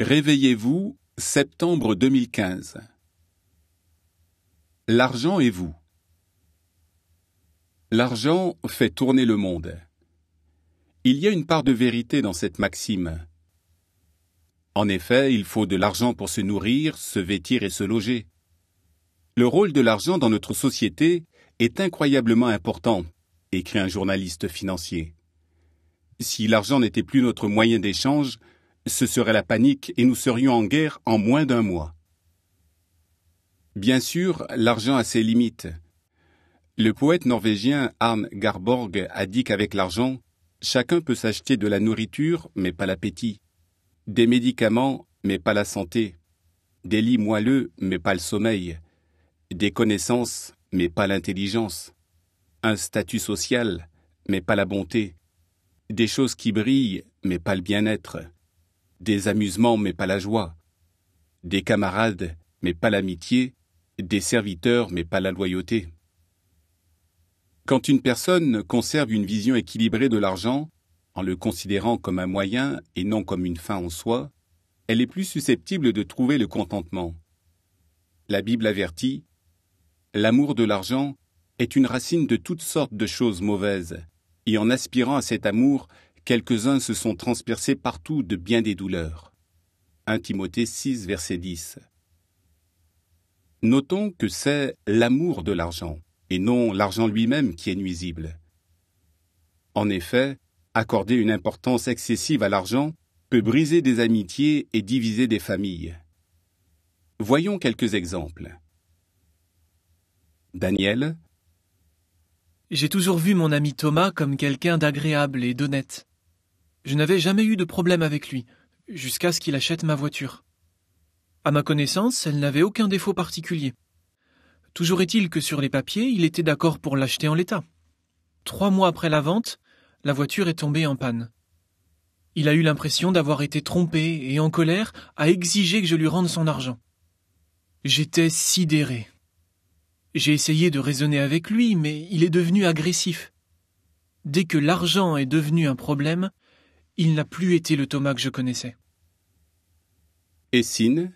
Réveillez-vous, septembre 2015. L'argent et vous. L'argent fait tourner le monde. Il y a une part de vérité dans cette maxime. En effet, il faut de l'argent pour se nourrir, se vêtir et se loger. Le rôle de l'argent dans notre société est incroyablement important, écrit un journaliste financier. Si l'argent n'était plus notre moyen d'échange, ce serait la panique et nous serions en guerre en moins d'un mois. Bien sûr, l'argent a ses limites. Le poète norvégien Arne Garborg a dit qu'avec l'argent, chacun peut s'acheter de la nourriture, mais pas l'appétit, des médicaments, mais pas la santé, des lits moelleux, mais pas le sommeil, des connaissances, mais pas l'intelligence, un statut social, mais pas la bonté, des choses qui brillent, mais pas le bien-être, des amusements, mais pas la joie, des camarades, mais pas l'amitié, des serviteurs, mais pas la loyauté. Quand une personne conserve une vision équilibrée de l'argent, en le considérant comme un moyen et non comme une fin en soi, elle est plus susceptible de trouver le contentement. La Bible avertit « L'amour de l'argent est une racine de toutes sortes de choses mauvaises, et en aspirant à cet amour, quelques-uns se sont transpercés partout de bien des douleurs. » 1 Timothée 6, verset 10. Notons que c'est l'amour de l'argent, et non l'argent lui-même qui est nuisible. En effet, accorder une importance excessive à l'argent peut briser des amitiés et diviser des familles. Voyons quelques exemples. Daniel. J'ai toujours vu mon ami Thomas comme quelqu'un d'agréable et d'honnête. Je n'avais jamais eu de problème avec lui, jusqu'à ce qu'il achète ma voiture. À ma connaissance, elle n'avait aucun défaut particulier. Toujours est-il que sur les papiers, il était d'accord pour l'acheter en l'état. 3 mois après la vente, la voiture est tombée en panne. Il a eu l'impression d'avoir été trompé et en colère a exigé que je lui rende son argent. J'étais sidéré. J'ai essayé de raisonner avec lui, mais il est devenu agressif. Dès que l'argent est devenu un problème, il n'a plus été le Thomas que je connaissais. Essine.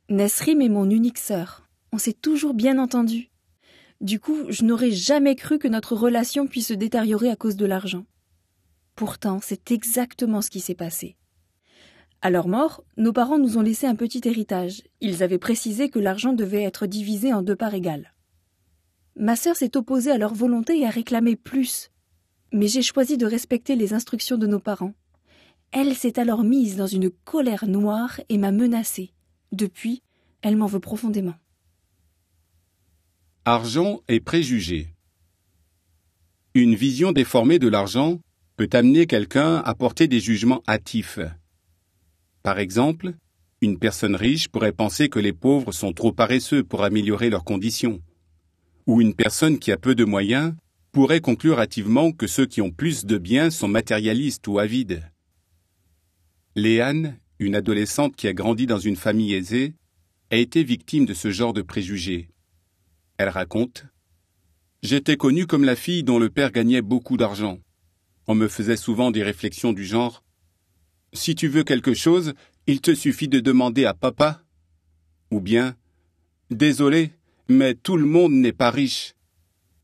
Nesrim est mon unique sœur. On s'est toujours bien entendu. Du coup, je n'aurais jamais cru que notre relation puisse se détériorer à cause de l'argent. Pourtant, c'est exactement ce qui s'est passé. À leur mort, nos parents nous ont laissé un petit héritage. Ils avaient précisé que l'argent devait être divisé en 2 parts égales. Ma sœur s'est opposée à leur volonté et a réclamé plus. Mais j'ai choisi de respecter les instructions de nos parents. Elle s'est alors mise dans une colère noire et m'a menacée. Depuis, elle m'en veut profondément. Argent et préjugés. Une vision déformée de l'argent peut amener quelqu'un à porter des jugements hâtifs. Par exemple, une personne riche pourrait penser que les pauvres sont trop paresseux pour améliorer leurs conditions. Ou une personne qui a peu de moyens pourrait conclure hâtivement que ceux qui ont plus de biens sont matérialistes ou avides. Léane, une adolescente qui a grandi dans une famille aisée, a été victime de ce genre de préjugés. Elle raconte « J'étais connue comme la fille dont le père gagnait beaucoup d'argent. On me faisait souvent des réflexions du genre « Si tu veux quelque chose, il te suffit de demander à papa. » Ou bien « Désolé, mais tout le monde n'est pas riche.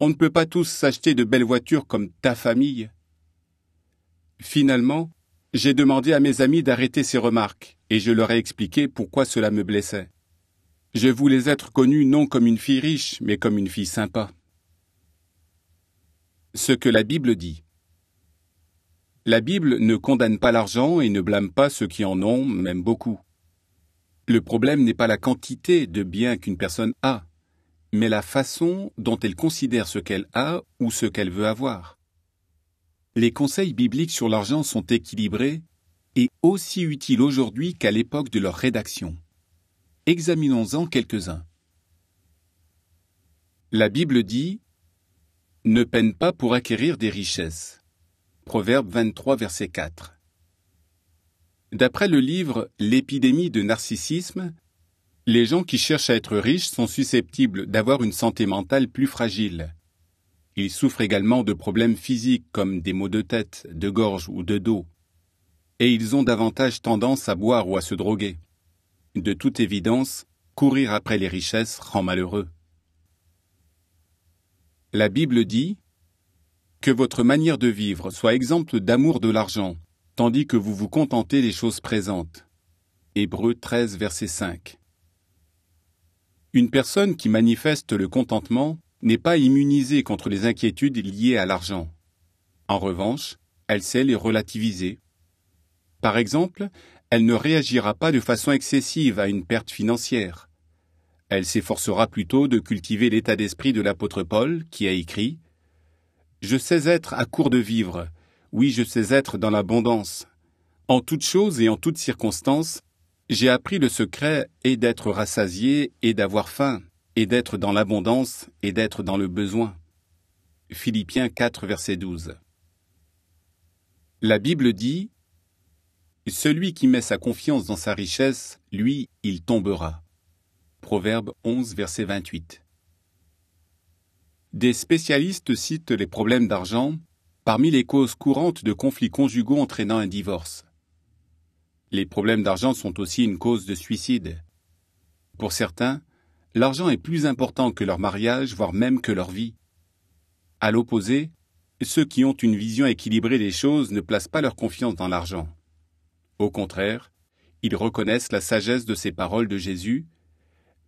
On ne peut pas tous s'acheter de belles voitures comme ta famille. » Finalement, j'ai demandé à mes amis d'arrêter ces remarques et je leur ai expliqué pourquoi cela me blessait. Je voulais être connue non comme une fille riche, mais comme une fille sympa. Ce que la Bible dit. La Bible ne condamne pas l'argent et ne blâme pas ceux qui en ont, même beaucoup. Le problème n'est pas la quantité de biens qu'une personne a, mais la façon dont elle considère ce qu'elle a ou ce qu'elle veut avoir. Les conseils bibliques sur l'argent sont équilibrés et aussi utiles aujourd'hui qu'à l'époque de leur rédaction. Examinons-en quelques-uns. La Bible dit « Ne peine pas pour acquérir des richesses ». Proverbe 23, verset 4. D'après le livre « L'épidémie de narcissisme », les gens qui cherchent à être riches sont susceptibles d'avoir une santé mentale plus fragile. Ils souffrent également de problèmes physiques comme des maux de tête, de gorge ou de dos. et ils ont davantage tendance à boire ou à se droguer. De toute évidence, courir après les richesses rend malheureux. La Bible dit que votre manière de vivre soit exempte d'amour de l'argent, tandis que vous vous contentez des choses présentes. Hébreux 13, verset 5. Une personne qui manifeste le contentement n'est pas immunisée contre les inquiétudes liées à l'argent. En revanche, elle sait les relativiser. Par exemple, elle ne réagira pas de façon excessive à une perte financière. Elle s'efforcera plutôt de cultiver l'état d'esprit de l'apôtre Paul, qui a écrit « Je sais être à court de vivre, oui, je sais être dans l'abondance. En toutes choses et en toutes circonstances, j'ai appris le secret et d'être rassasié et d'avoir faim, et d'être dans l'abondance et d'être dans le besoin. » Philippiens 4, verset 12. La Bible dit « Celui qui met sa confiance dans sa richesse, lui, il tombera. » Proverbe 11, verset 28. Des spécialistes citent les problèmes d'argent parmi les causes courantes de conflits conjugaux entraînant un divorce. Les problèmes d'argent sont aussi une cause de suicide. Pour certains, l'argent est plus important que leur mariage, voire même que leur vie. À l'opposé, ceux qui ont une vision équilibrée des choses ne placent pas leur confiance dans l'argent. Au contraire, ils reconnaissent la sagesse de ces paroles de Jésus.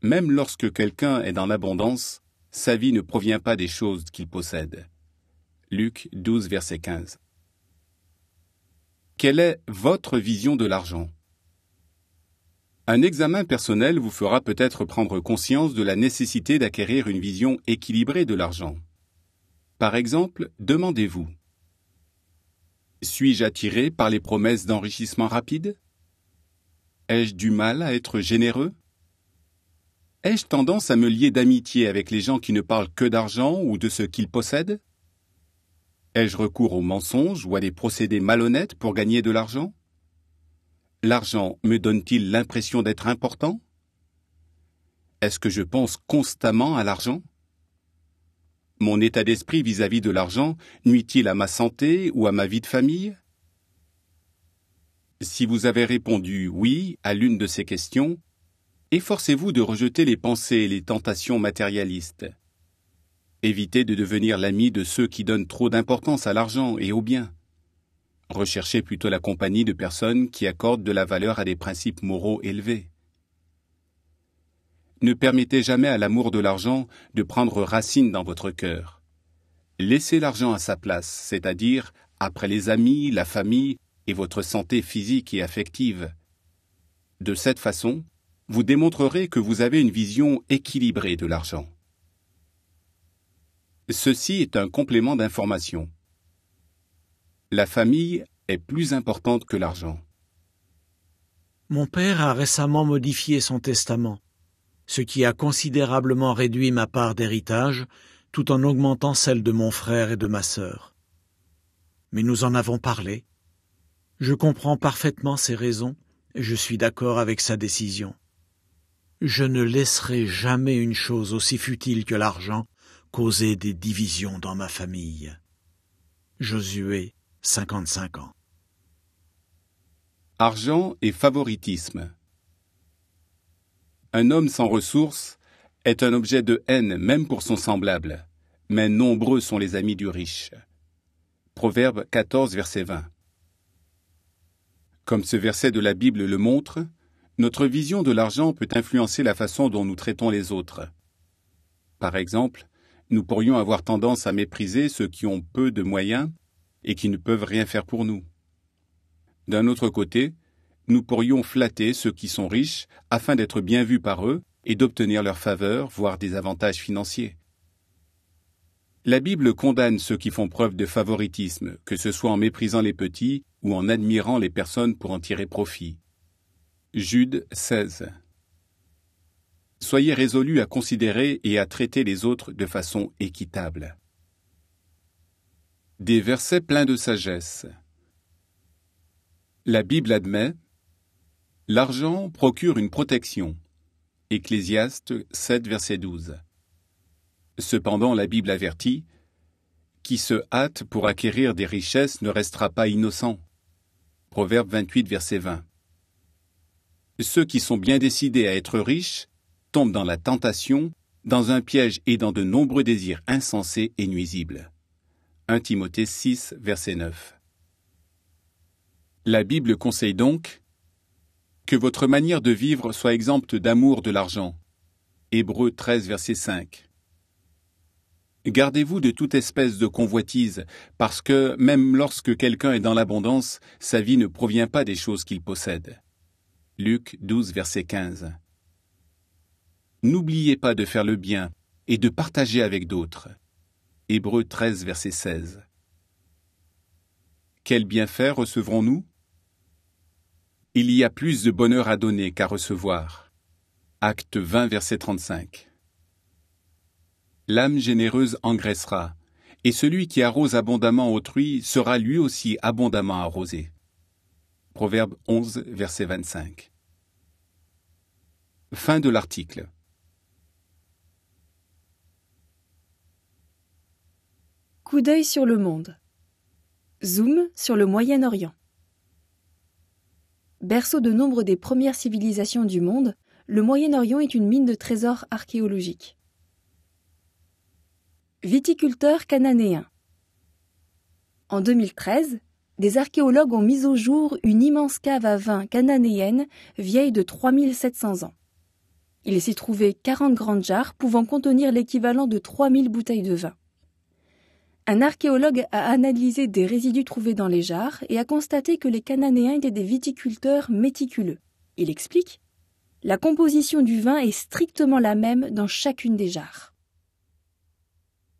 Même lorsque quelqu'un est dans l'abondance, sa vie ne provient pas des choses qu'il possède. Luc 12, verset 15. Quelle est votre vision de l'argent? Un examen personnel vous fera peut-être prendre conscience de la nécessité d'acquérir une vision équilibrée de l'argent. Par exemple, demandez-vous: suis-je attiré par les promesses d'enrichissement rapide? Ai-je du mal à être généreux? Ai-je tendance à me lier d'amitié avec les gens qui ne parlent que d'argent ou de ce qu'ils possèdent? Ai-je recours aux mensonges ou à des procédés malhonnêtes pour gagner de l'argent? L'argent me donne-t-il l'impression d'être important? Est-ce que je pense constamment à l'argent? Mon état d'esprit vis-à-vis de l'argent nuit-il à ma santé ou à ma vie de famille? Si vous avez répondu oui à l'une de ces questions, efforcez-vous de rejeter les pensées et les tentations matérialistes. Évitez de devenir l'ami de ceux qui donnent trop d'importance à l'argent et aux biens. Recherchez plutôt la compagnie de personnes qui accordent de la valeur à des principes moraux élevés. Ne permettez jamais à l'amour de l'argent de prendre racine dans votre cœur. Laissez l'argent à sa place, c'est-à-dire après les amis, la famille et votre santé physique et affective. De cette façon, vous démontrerez que vous avez une vision équilibrée de l'argent. Ceci est un complément d'information. La famille est plus importante que l'argent. Mon père a récemment modifié son testament, ce qui a considérablement réduit ma part d'héritage, tout en augmentant celle de mon frère et de ma sœur. Mais nous en avons parlé. Je comprends parfaitement ses raisons et je suis d'accord avec sa décision. Je ne laisserai jamais une chose aussi futile que l'argent causer des divisions dans ma famille. Josué, 55 ans. Argent et favoritisme. Un homme sans ressources est un objet de haine même pour son semblable, mais nombreux sont les amis du riche. Proverbe 14, verset 20. Comme ce verset de la Bible le montre, notre vision de l'argent peut influencer la façon dont nous traitons les autres. Par exemple, nous pourrions avoir tendance à mépriser ceux qui ont peu de moyens et qui ne peuvent rien faire pour nous. D'un autre côté, nous pourrions flatter ceux qui sont riches afin d'être bien vus par eux et d'obtenir leur faveur, voire des avantages financiers. La Bible condamne ceux qui font preuve de favoritisme, que ce soit en méprisant les petits ou en admirant les personnes pour en tirer profit. Jude 16. Soyez résolus à considérer et à traiter les autres de façon équitable. Des versets pleins de sagesse. La Bible admet: l'argent procure une protection. Ecclésiaste 7, verset 12. Cependant, la Bible avertit: qui se hâte pour acquérir des richesses ne restera pas innocent. Proverbe 28, verset 20. Ceux qui sont bien décidés à être riches tombent dans la tentation, dans un piège et dans de nombreux désirs insensés et nuisibles. 1 Timothée 6, verset 9. La Bible conseille donc que votre manière de vivre soit exempte d'amour de l'argent. Hébreux 13, verset 5. Gardez-vous de toute espèce de convoitise, parce que, même lorsque quelqu'un est dans l'abondance, sa vie ne provient pas des choses qu'il possède. Luc 12, verset 15. N'oubliez pas de faire le bien et de partager avec d'autres. Hébreux 13, verset 16. Quel bienfait recevrons-nous? Il y a plus de bonheur à donner qu'à recevoir. Acte 20, verset 35. L'âme généreuse engraissera, et celui qui arrose abondamment autrui sera lui aussi abondamment arrosé. Proverbe 11, verset 25. Fin de l'article. Coup d'œil sur le monde. Zoom sur le Moyen-Orient. Berceau de nombre des premières civilisations du monde, le Moyen-Orient est une mine de trésors archéologiques. Viticulteurs cananéens. En 2013, des archéologues ont mis au jour une immense cave à vin cananéenne vieille de 3700 ans. Il s'y trouvait 40 grandes jarres pouvant contenir l'équivalent de 3000 bouteilles de vin. Un archéologue a analysé des résidus trouvés dans les jarres et a constaté que les Cananéens étaient des viticulteurs méticuleux. Il explique : la composition du vin est strictement la même dans chacune des jarres.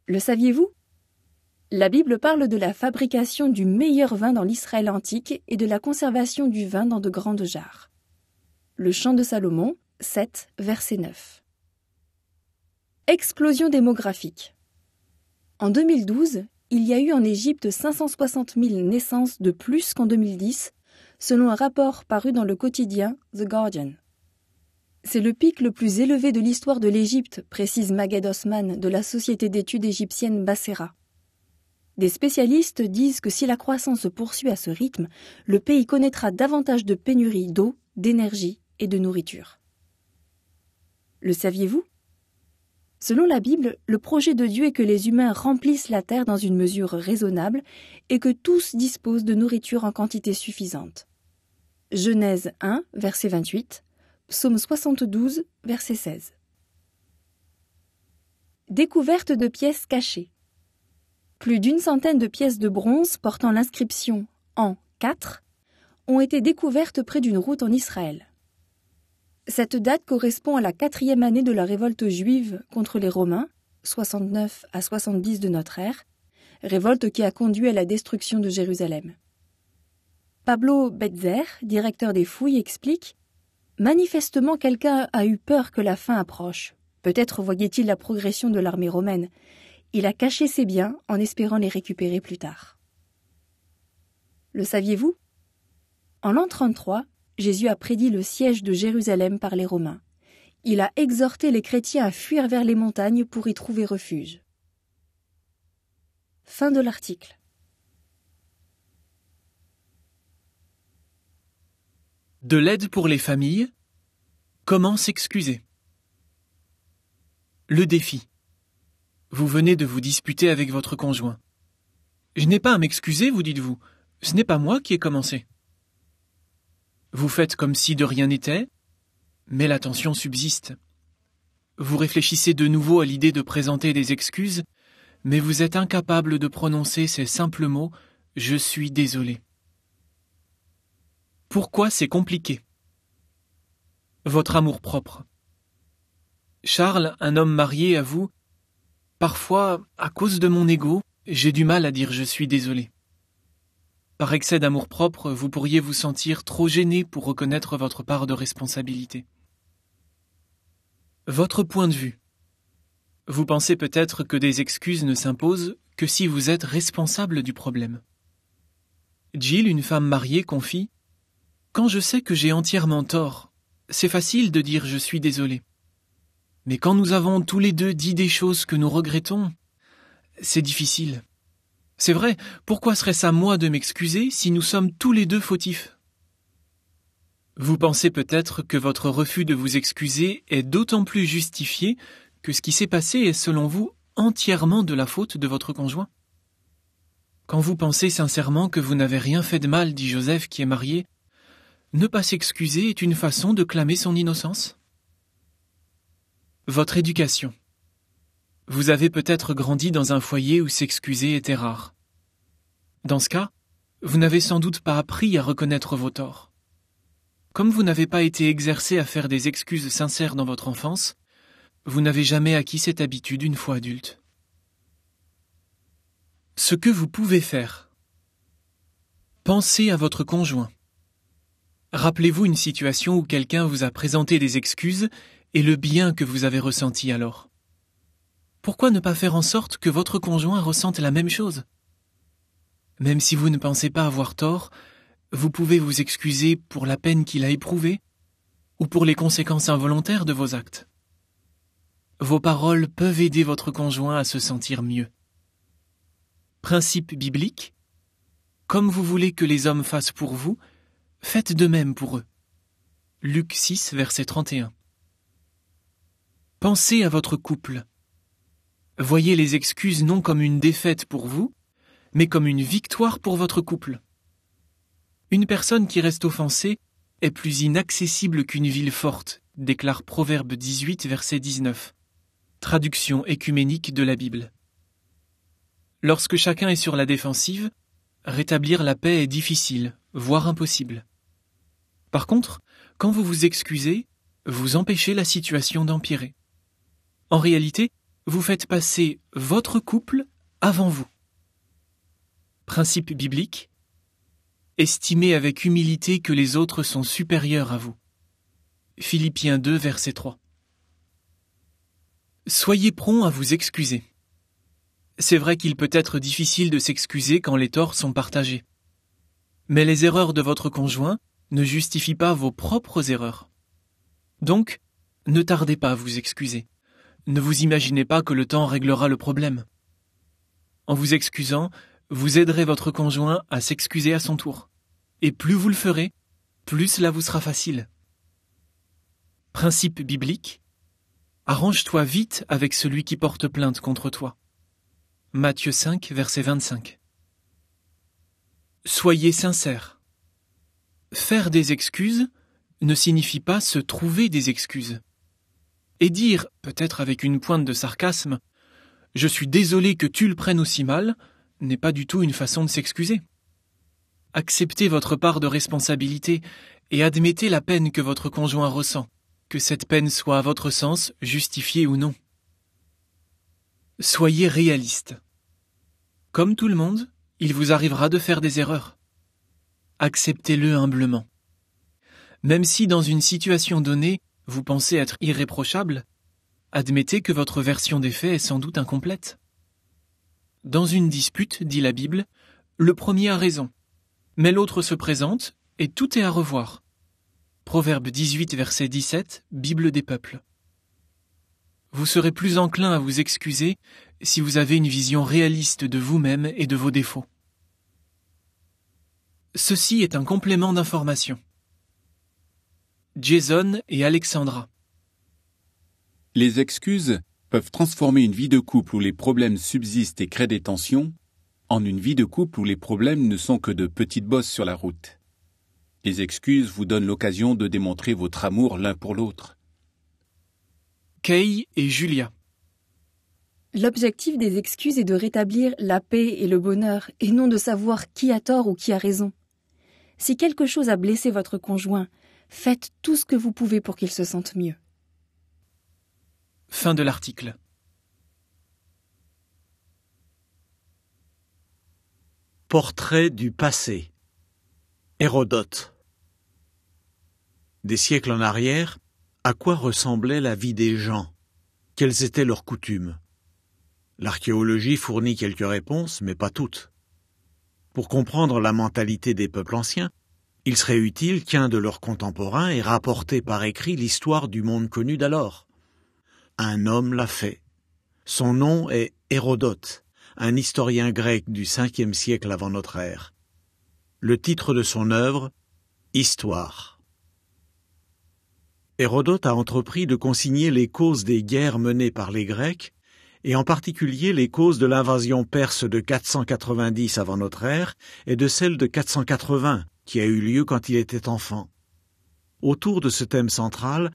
Le saviez-vous ? La Bible parle de la fabrication du meilleur vin dans l'Israël antique et de la conservation du vin dans de grandes jarres. Le Chant de Salomon, 7, verset 9. Explosion démographique. En 2012, il y a eu en Égypte 560 000 naissances de plus qu'en 2010, selon un rapport paru dans le quotidien The Guardian. C'est le pic le plus élevé de l'histoire de l'Égypte, précise Maged Osman de la société d'études égyptienne Bassera. Des spécialistes disent que si la croissance se poursuit à ce rythme, le pays connaîtra davantage de pénuries d'eau, d'énergie et de nourriture. Le saviez-vous ? Selon la Bible, le projet de Dieu est que les humains remplissent la terre dans une mesure raisonnable et que tous disposent de nourriture en quantité suffisante. Genèse 1, verset 28, Psaume 72, verset 16. Découverte de pièces cachées. Plus d'une centaine de pièces de bronze portant l'inscription An 4 ont été découvertes près d'une route en Israël. Cette date correspond à la 4e année de la révolte juive contre les Romains, 69 à 70 de notre ère, révolte qui a conduit à la destruction de Jérusalem. Pablo Betzer, directeur des fouilles, explique : manifestement, quelqu'un a eu peur que la fin approche. Peut-être voyait-il la progression de l'armée romaine. Il a caché ses biens en espérant les récupérer plus tard. Le saviez-vous ? En l'an 33, Jésus a prédit le siège de Jérusalem par les Romains. Il a exhorté les chrétiens à fuir vers les montagnes pour y trouver refuge. Fin de l'article. De l'aide pour les familles. Comment s'excuser ? Le défi. Vous venez de vous disputer avec votre conjoint. Je n'ai pas à m'excuser, vous dites-vous. Ce n'est pas moi qui ai commencé. Vous faites comme si de rien n'était, mais la tension subsiste. Vous réfléchissez de nouveau à l'idée de présenter des excuses, mais vous êtes incapable de prononcer ces simples mots « Je suis désolé ». Pourquoi c'est compliqué ? Votre amour-propre. Charles, un homme marié, avoue « Parfois, à cause de mon ego, j'ai du mal à dire « je suis désolé ». Par excès d'amour-propre, vous pourriez vous sentir trop gêné pour reconnaître votre part de responsabilité. Votre point de vue. Vous pensez peut-être que des excuses ne s'imposent que si vous êtes responsable du problème. Jill, une femme mariée, confie « Quand je sais que j'ai entièrement tort, c'est facile de dire « je suis désolé ». Mais quand nous avons tous les deux dit des choses que nous regrettons, c'est difficile. C'est vrai, pourquoi serait-ce à moi de m'excuser si nous sommes tous les deux fautifs? Vous pensez peut-être que votre refus de vous excuser est d'autant plus justifié que ce qui s'est passé est selon vous entièrement de la faute de votre conjoint. Quand vous pensez sincèrement que vous n'avez rien fait de mal, dit Joseph qui est marié, ne pas s'excuser est une façon de clamer son innocence. Votre éducation. Vous avez peut-être grandi dans un foyer où s'excuser était rare. Dans ce cas, vous n'avez sans doute pas appris à reconnaître vos torts. Comme vous n'avez pas été exercé à faire des excuses sincères dans votre enfance, vous n'avez jamais acquis cette habitude une fois adulte. Ce que vous pouvez faire. Pensez à votre conjoint. Rappelez-vous une situation où quelqu'un vous a présenté des excuses et le bien que vous avez ressenti alors. Pourquoi ne pas faire en sorte que votre conjoint ressente la même chose? Même si vous ne pensez pas avoir tort, vous pouvez vous excuser pour la peine qu'il a éprouvée ou pour les conséquences involontaires de vos actes. Vos paroles peuvent aider votre conjoint à se sentir mieux. Principe biblique. Comme vous voulez que les hommes fassent pour vous, faites de même pour eux. Luc 6, verset 31. Pensez à votre couple. Voyez les excuses non comme une défaite pour vous, mais comme une victoire pour votre couple. Une personne qui reste offensée est plus inaccessible qu'une ville forte, déclare Proverbe 18, verset 19. Traduction écuménique de la Bible. Lorsque chacun est sur la défensive, rétablir la paix est difficile, voire impossible. Par contre, quand vous vous excusez, vous empêchez la situation d'empirer. En réalité, vous faites passer votre couple avant vous. Principe biblique. Estimez avec humilité que les autres sont supérieurs à vous. Philippiens 2, verset 3. Soyez prompt à vous excuser. C'est vrai qu'il peut être difficile de s'excuser quand les torts sont partagés. Mais les erreurs de votre conjoint ne justifient pas vos propres erreurs. Donc, ne tardez pas à vous excuser. Ne vous imaginez pas que le temps réglera le problème. En vous excusant, vous aiderez votre conjoint à s'excuser à son tour. Et plus vous le ferez, plus cela vous sera facile. Principe biblique. Arrange-toi vite avec celui qui porte plainte contre toi. Matthieu 5, verset 25. Soyez sincères. Faire des excuses ne signifie pas se trouver des excuses. Et dire, peut-être avec une pointe de sarcasme, « Je suis désolé que tu le prennes aussi mal », n'est pas du tout une façon de s'excuser. Acceptez votre part de responsabilité et admettez la peine que votre conjoint ressent, que cette peine soit à votre sens justifiée ou non. Soyez réaliste. Comme tout le monde, il vous arrivera de faire des erreurs. Acceptez-le humblement. Même si dans une situation donnée, vous pensez être irréprochable, admettez que votre version des faits est sans doute incomplète. Dans une dispute, dit la Bible, le premier a raison, mais l'autre se présente et tout est à revoir. Proverbe 18, verset 17, Bible des peuples. Vous serez plus enclin à vous excuser si vous avez une vision réaliste de vous-même et de vos défauts. Ceci est un complément d'information. Jason et Alexandra. Les excuses peuvent transformer une vie de couple où les problèmes subsistent et créent des tensions en une vie de couple où les problèmes ne sont que de petites bosses sur la route. Les excuses vous donnent l'occasion de démontrer votre amour l'un pour l'autre. Kay et Julia. L'objectif des excuses est de rétablir la paix et le bonheur, et non de savoir qui a tort ou qui a raison. Si quelque chose a blessé votre conjoint, faites tout ce que vous pouvez pour qu'il se sente mieux. Fin de l'article. Portrait du passé. Hérodote. Des siècles en arrière, à quoi ressemblait la vie des gens? Quelles étaient leurs coutumes? L'archéologie fournit quelques réponses, mais pas toutes. Pour comprendre la mentalité des peuples anciens, il serait utile qu'un de leurs contemporains ait rapporté par écrit l'histoire du monde connu d'alors. Un homme l'a fait. Son nom est Hérodote, un historien grec du 5e siècle avant notre ère. Le titre de son œuvre, Histoire. Hérodote a entrepris de consigner les causes des guerres menées par les Grecs, et en particulier les causes de l'invasion perse de 490 avant notre ère et de celle de 480 qui a eu lieu quand il était enfant. Autour de ce thème central,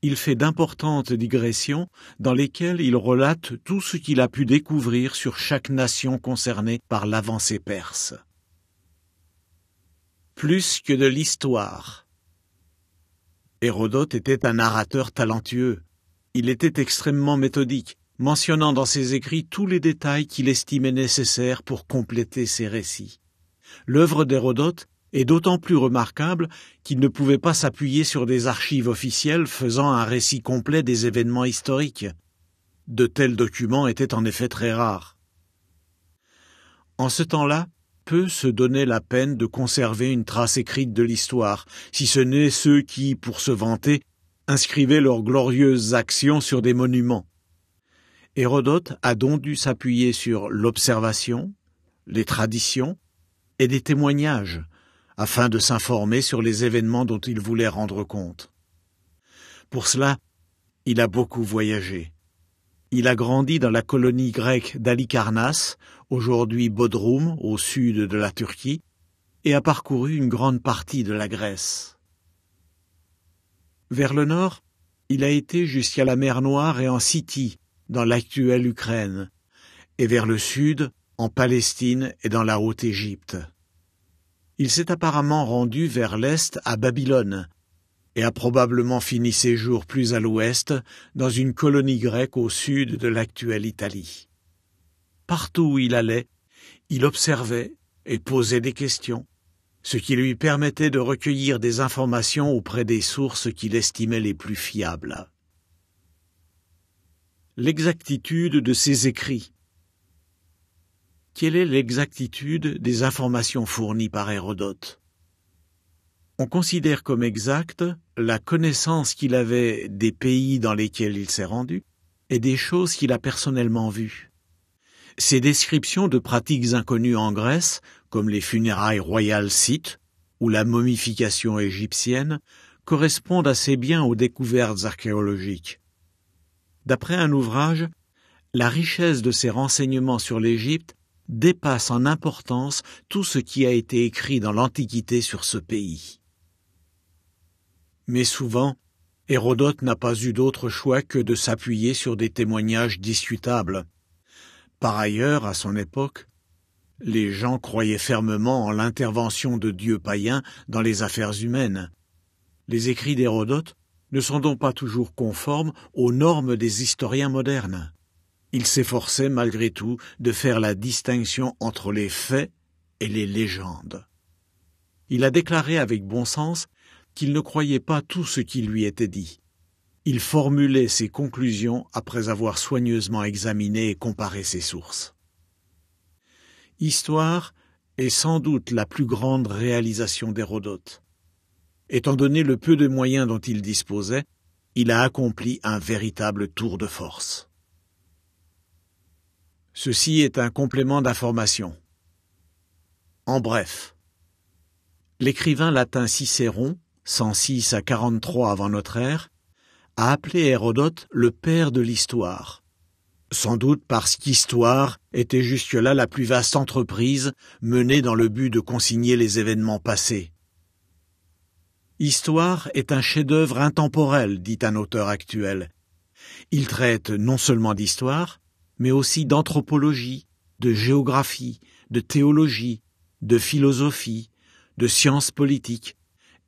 il fait d'importantes digressions dans lesquelles il relate tout ce qu'il a pu découvrir sur chaque nation concernée par l'avancée perse. Plus que de l'histoire. Hérodote était un narrateur talentueux. Il était extrêmement méthodique, mentionnant dans ses écrits tous les détails qu'il estimait nécessaires pour compléter ses récits. L'œuvre d'Hérodote est d'autant plus remarquable qu'il ne pouvait pas s'appuyer sur des archives officielles faisant un récit complet des événements historiques. De tels documents étaient en effet très rares. En ce temps-là, peu se donnaient la peine de conserver une trace écrite de l'histoire, si ce n'est ceux qui, pour se vanter, inscrivaient leurs glorieuses actions sur des monuments. Hérodote a donc dû s'appuyer sur l'observation, les traditions et des témoignages, afin de s'informer sur les événements dont il voulait rendre compte. Pour cela, il a beaucoup voyagé. Il a grandi dans la colonie grecque d'Halicarnasse, aujourd'hui Bodrum, au sud de la Turquie, et a parcouru une grande partie de la Grèce. Vers le nord, il a été jusqu'à la mer Noire et en Scythie, dans l'actuelle Ukraine, et vers le sud, en Palestine et dans la Haute-Égypte. Il s'est apparemment rendu vers l'est à Babylone, et a probablement fini ses jours plus à l'ouest, dans une colonie grecque au sud de l'actuelle Italie. Partout où il allait, il observait et posait des questions, ce qui lui permettait de recueillir des informations auprès des sources qu'il estimait les plus fiables. L'exactitude de ses écrits. Quelle est l'exactitude des informations fournies par Hérodote? On considère comme exacte la connaissance qu'il avait des pays dans lesquels il s'est rendu et des choses qu'il a personnellement vues. Ses descriptions de pratiques inconnues en Grèce, comme les funérailles royales scythes ou la momification égyptienne, correspondent assez bien aux découvertes archéologiques. D'après un ouvrage, la richesse de ses renseignements sur l'Égypte dépasse en importance tout ce qui a été écrit dans l'Antiquité sur ce pays. Mais souvent, Hérodote n'a pas eu d'autre choix que de s'appuyer sur des témoignages discutables. Par ailleurs, à son époque, les gens croyaient fermement en l'intervention de dieux païens dans les affaires humaines. Les écrits d'Hérodote ne sont donc pas toujours conformes aux normes des historiens modernes. Il s'efforçait malgré tout de faire la distinction entre les faits et les légendes. Il a déclaré avec bon sens qu'il ne croyait pas tout ce qui lui était dit. Il formulait ses conclusions après avoir soigneusement examiné et comparé ses sources. Histoire est sans doute la plus grande réalisation d'Hérodote. Étant donné le peu de moyens dont il disposait, il a accompli un véritable tour de force. Ceci est un complément d'information. En bref, l'écrivain latin Cicéron, 106 à 43 avant notre ère, a appelé Hérodote le père de l'histoire. Sans doute parce qu'histoire était jusque-là la plus vaste entreprise menée dans le but de consigner les événements passés. Histoire est un chef-d'œuvre intemporel, dit un auteur actuel. Il traite non seulement d'histoire, mais aussi d'anthropologie, de géographie, de théologie, de philosophie, de sciences politiques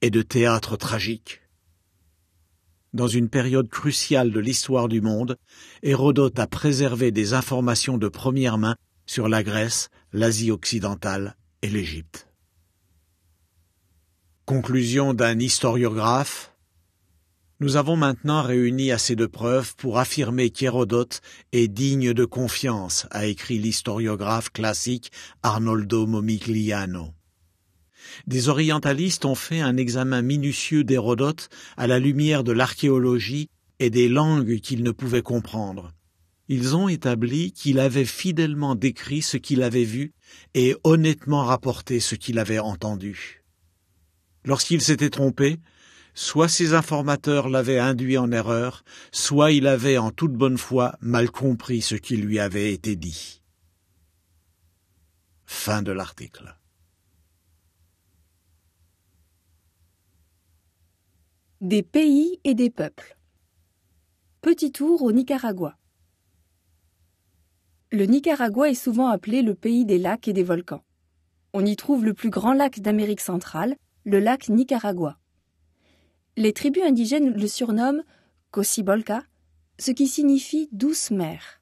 et de théâtre tragique. Dans une période cruciale de l'histoire du monde, Hérodote a préservé des informations de première main sur la Grèce, l'Asie occidentale et l'Égypte. Conclusion d'un historiographe. Nous avons maintenant réuni assez de preuves pour affirmer qu'Hérodote est digne de confiance, a écrit l'historiographe classique Arnoldo Momigliano. Des orientalistes ont fait un examen minutieux d'Hérodote à la lumière de l'archéologie et des langues qu'ils ne pouvaient comprendre. Ils ont établi qu'il avait fidèlement décrit ce qu'il avait vu et honnêtement rapporté ce qu'il avait entendu. Lorsqu'il s'était trompé, soit ses informateurs l'avaient induit en erreur, soit il avait en toute bonne foi mal compris ce qui lui avait été dit. Fin de l'article. Des pays et des peuples. Petit tour au Nicaragua. Le Nicaragua est souvent appelé le pays des lacs et des volcans. On y trouve le plus grand lac d'Amérique centrale, le lac Nicaragua. Les tribus indigènes le surnomment Cocibolca, ce qui signifie douce mer.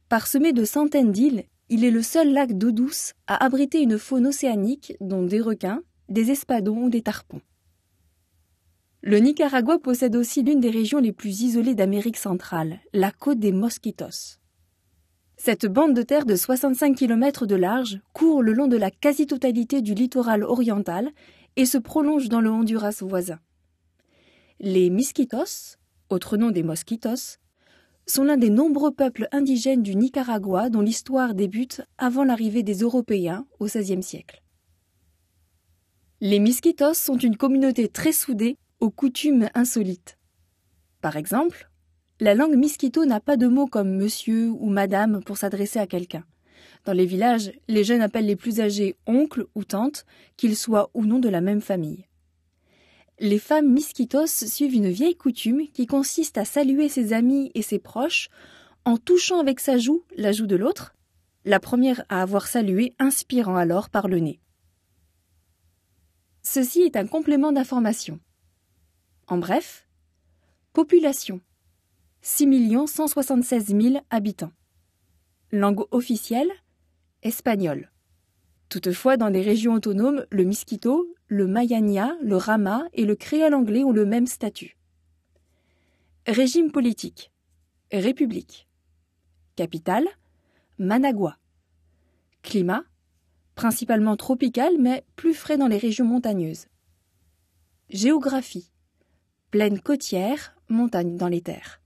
Parsemé de centaines d'îles, il est le seul lac d'eau douce à abriter une faune océanique, dont des requins, des espadons ou des tarpons. Le Nicaragua possède aussi l'une des régions les plus isolées d'Amérique centrale, la côte des Mosquitos. Cette bande de terre de 65 km de large court le long de la quasi-totalité du littoral oriental et se prolonge dans le Honduras voisin. Les Miskitos, autre nom des Mosquitos, sont l'un des nombreux peuples indigènes du Nicaragua dont l'histoire débute avant l'arrivée des Européens au XVIe siècle. Les Miskitos sont une communauté très soudée aux coutumes insolites. Par exemple, la langue miskito n'a pas de mots comme monsieur ou madame pour s'adresser à quelqu'un. Dans les villages, les jeunes appellent les plus âgés oncle ou tante, qu'ils soient ou non de la même famille. Les femmes miskitos suivent une vieille coutume qui consiste à saluer ses amis et ses proches en touchant avec sa joue la joue de l'autre, la première à avoir salué inspirant alors par le nez. Ceci est un complément d'information. En bref, population 6 176 000 habitants. Langue officielle, espagnol. Toutefois, dans les régions autonomes, le miskito, le mayanya, le rama et le créole anglais ont le même statut. Régime politique, république. Capitale, Managua. Climat, principalement tropical mais plus frais dans les régions montagneuses. Géographie, plaine côtière, montagne dans les terres.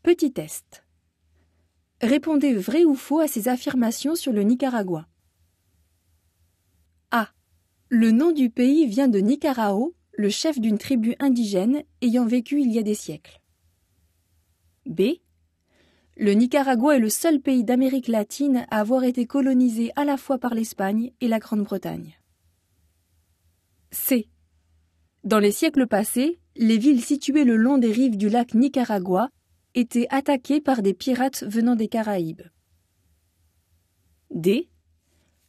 Petit test. Répondez vrai ou faux à ces affirmations sur le Nicaragua. A. Le nom du pays vient de Nicarao, le chef d'une tribu indigène ayant vécu il y a des siècles. B. Le Nicaragua est le seul pays d'Amérique latine à avoir été colonisé à la fois par l'Espagne et la Grande-Bretagne. C. Dans les siècles passés, les villes situées le long des rives du lac Nicaragua étaient attaquées par des pirates venant des Caraïbes. D.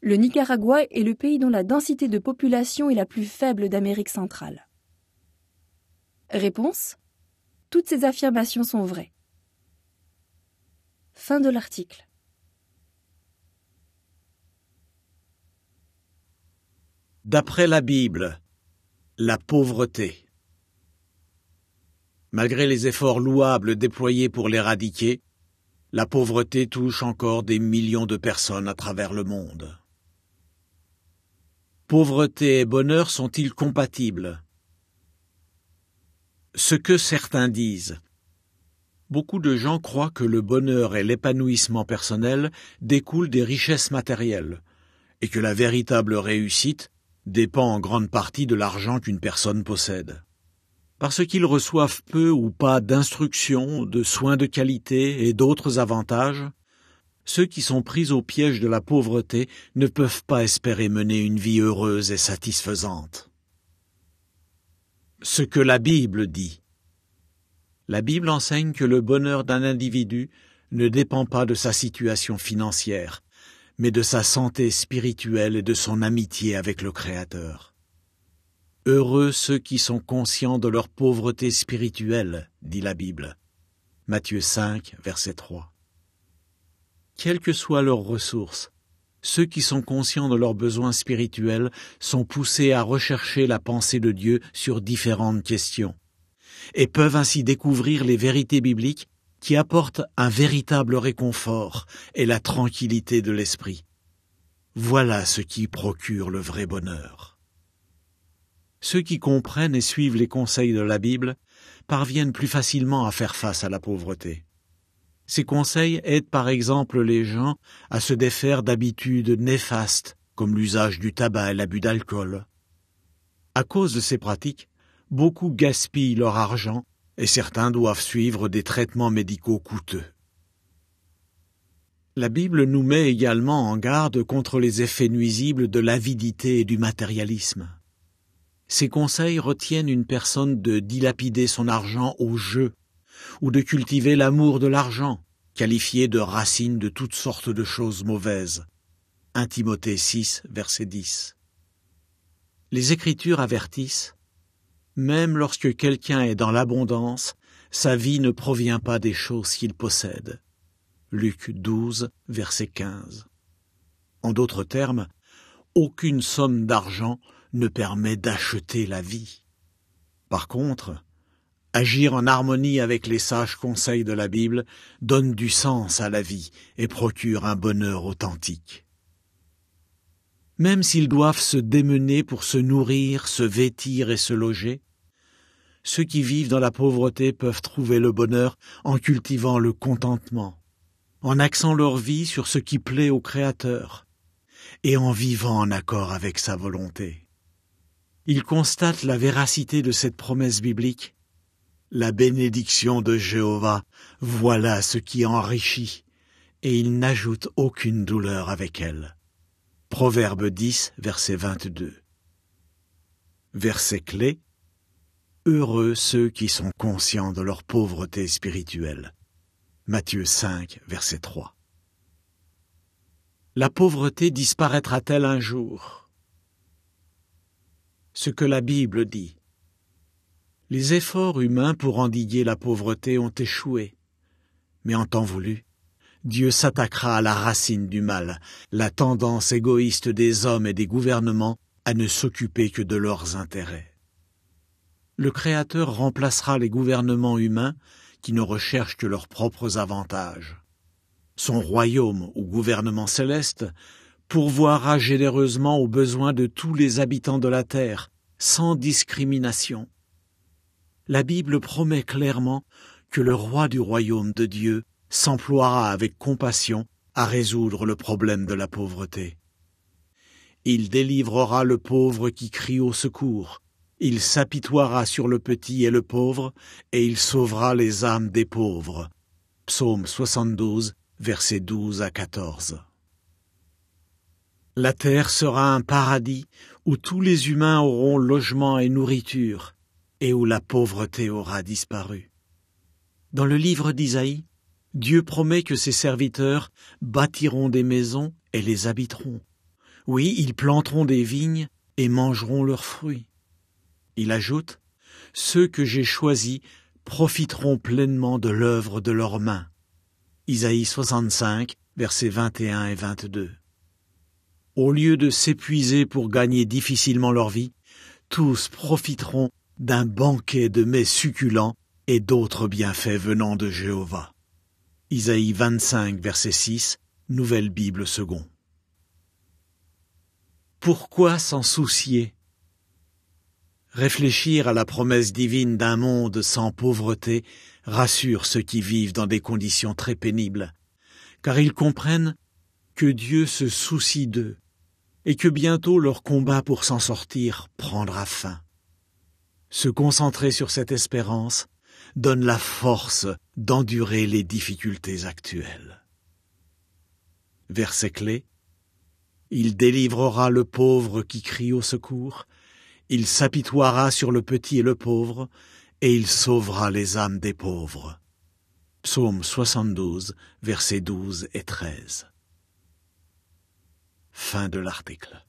Le Nicaragua est le pays dont la densité de population est la plus faible d'Amérique centrale. Réponse : toutes ces affirmations sont vraies. Fin de l'article. D'après la Bible, la pauvreté. Malgré les efforts louables déployés pour l'éradiquer, la pauvreté touche encore des millions de personnes à travers le monde. Pauvreté et bonheur sont-ils compatibles ? Ce que certains disent. Beaucoup de gens croient que le bonheur et l'épanouissement personnel découlent des richesses matérielles et que la véritable réussite dépend en grande partie de l'argent qu'une personne possède. Parce qu'ils reçoivent peu ou pas d'instruction, de soins de qualité et d'autres avantages, ceux qui sont pris au piège de la pauvreté ne peuvent pas espérer mener une vie heureuse et satisfaisante. Ce que la Bible dit. La Bible enseigne que le bonheur d'un individu ne dépend pas de sa situation financière, mais de sa santé spirituelle et de son amitié avec le Créateur. Heureux ceux qui sont conscients de leur pauvreté spirituelle, dit la Bible. Matthieu 5, verset 3. Quelles que soient leurs ressources, ceux qui sont conscients de leurs besoins spirituels sont poussés à rechercher la pensée de Dieu sur différentes questions, et peuvent ainsi découvrir les vérités bibliques qui apportent un véritable réconfort et la tranquillité de l'esprit. Voilà ce qui procure le vrai bonheur. ceux qui comprennent et suivent les conseils de la Bible parviennent plus facilement à faire face à la pauvreté. Ces conseils aident par exemple les gens à se défaire d'habitudes néfastes, comme l'usage du tabac et l'abus d'alcool. À cause de ces pratiques, beaucoup gaspillent leur argent et certains doivent suivre des traitements médicaux coûteux. La Bible nous met également en garde contre les effets nuisibles de l'avidité et du matérialisme. Ces conseils retiennent une personne de dilapider son argent au jeu, ou de cultiver l'amour de l'argent, qualifié de racine de toutes sortes de choses mauvaises. 1 Timothée 6, verset 10. Les Écritures avertissent, même lorsque quelqu'un est dans l'abondance, sa vie ne provient pas des choses qu'il possède. Luc 12, verset 15. En d'autres termes, aucune somme d'argent ne permet d'acheter la vie. Par contre, agir en harmonie avec les sages conseils de la Bible donne du sens à la vie et procure un bonheur authentique. Même s'ils doivent se démener pour se nourrir, se vêtir et se loger, ceux qui vivent dans la pauvreté peuvent trouver le bonheur en cultivant le contentement, en axant leur vie sur ce qui plaît au Créateur et en vivant en accord avec sa volonté. Ils constatent la véracité de cette promesse biblique. La bénédiction de Jéhovah, voilà ce qui enrichit, et il n'ajoute aucune douleur avec elle. Proverbe 10, verset 22. Verset clé. Heureux ceux qui sont conscients de leur pauvreté spirituelle. Matthieu 5, verset 3. La pauvreté disparaîtra-t-elle un jour ? Ce que la Bible dit. Les efforts humains pour endiguer la pauvreté ont échoué. Mais en temps voulu, Dieu s'attaquera à la racine du mal, la tendance égoïste des hommes et des gouvernements à ne s'occuper que de leurs intérêts. Le Créateur remplacera les gouvernements humains qui ne recherchent que leurs propres avantages. Son royaume ou gouvernement céleste pourvoira généreusement aux besoins de tous les habitants de la terre, sans discrimination. La Bible promet clairement que le roi du royaume de Dieu s'emploiera avec compassion à résoudre le problème de la pauvreté. Il délivrera le pauvre qui crie au secours, il s'apitoiera sur le petit et le pauvre, et il sauvera les âmes des pauvres. Psaume 72, versets 12 à 14. La terre sera un paradis où tous les humains auront logement et nourriture, et où la pauvreté aura disparu. Dans le livre d'Isaïe, Dieu promet que ses serviteurs bâtiront des maisons et les habiteront. Oui, ils planteront des vignes et mangeront leurs fruits. Il ajoute, « Ceux que j'ai choisis profiteront pleinement de l'œuvre de leurs mains. » Isaïe 65, versets 21 et 22. Au lieu de s'épuiser pour gagner difficilement leur vie, tous profiteront d'un banquet de mets succulents et d'autres bienfaits venant de Jéhovah. Isaïe 25, verset 6, Nouvelle Bible Second. Pourquoi s'en soucier ? Réfléchir à la promesse divine d'un monde sans pauvreté rassure ceux qui vivent dans des conditions très pénibles, car ils comprennent que Dieu se soucie d'eux et que bientôt leur combat pour s'en sortir prendra fin. Se concentrer sur cette espérance donne la force d'endurer les difficultés actuelles. Verset clé. Il délivrera le pauvre qui crie au secours, il s'apitoiera sur le petit et le pauvre, et il sauvera les âmes des pauvres. Psaume 72, versets 12 et 13. Fin de l'article.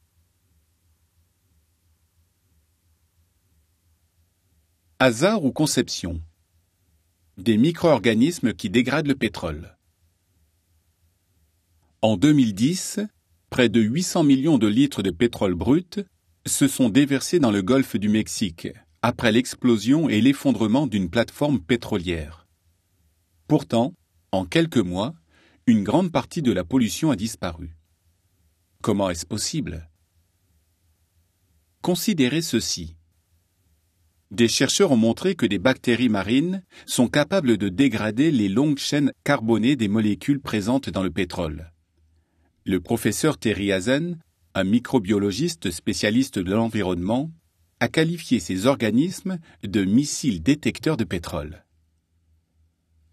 Hasard ou conception? Des micro-organismes qui dégradent le pétrole. En 2010, près de 800 millions de litres de pétrole brut se sont déversés dans le golfe du Mexique après l'explosion et l'effondrement d'une plateforme pétrolière. Pourtant, en quelques mois, une grande partie de la pollution a disparu. Comment est-ce possible? Considérez ceci. Des chercheurs ont montré que des bactéries marines sont capables de dégrader les longues chaînes carbonées des molécules présentes dans le pétrole. Le professeur Terry Hazen, un microbiologiste spécialiste de l'environnement, a qualifié ces organismes de missiles détecteurs de pétrole.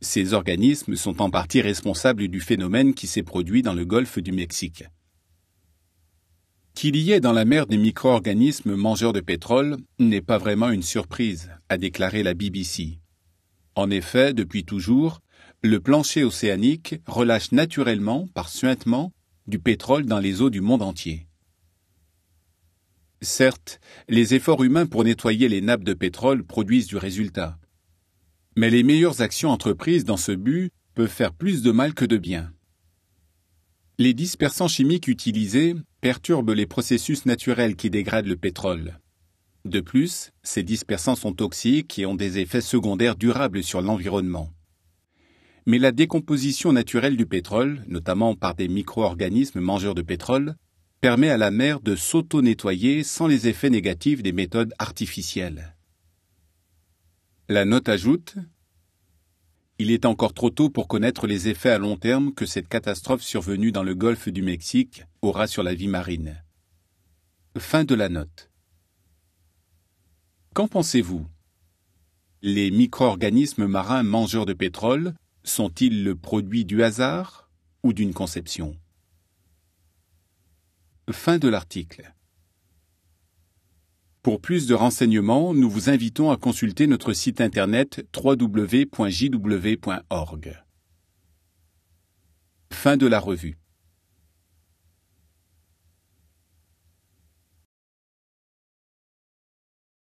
Ces organismes sont en partie responsables du phénomène qui s'est produit dans le golfe du Mexique. Qu'il y ait dans la mer des micro-organismes mangeurs de pétrole n'est pas vraiment une surprise, a déclaré la BBC. En effet, depuis toujours, le plancher océanique relâche naturellement, par suintement, du pétrole dans les eaux du monde entier. Certes, les efforts humains pour nettoyer les nappes de pétrole produisent du résultat. Mais les meilleures actions entreprises dans ce but peuvent faire plus de mal que de bien. Les dispersants chimiques utilisés perturbent les processus naturels qui dégradent le pétrole. De plus, ces dispersants sont toxiques et ont des effets secondaires durables sur l'environnement. Mais la décomposition naturelle du pétrole, notamment par des micro-organismes mangeurs de pétrole, permet à la mer de s'auto-nettoyer sans les effets négatifs des méthodes artificielles. La note ajoute: il est encore trop tôt pour connaître les effets à long terme que cette catastrophe survenue dans le golfe du Mexique aura sur la vie marine. Fin de la note. Qu'en pensez-vous? Les micro-organismes marins mangeurs de pétrole sont-ils le produit du hasard ou d'une conception? Fin de l'article. Pour plus de renseignements, nous vous invitons à consulter notre site internet www.jw.org. Fin de la revue.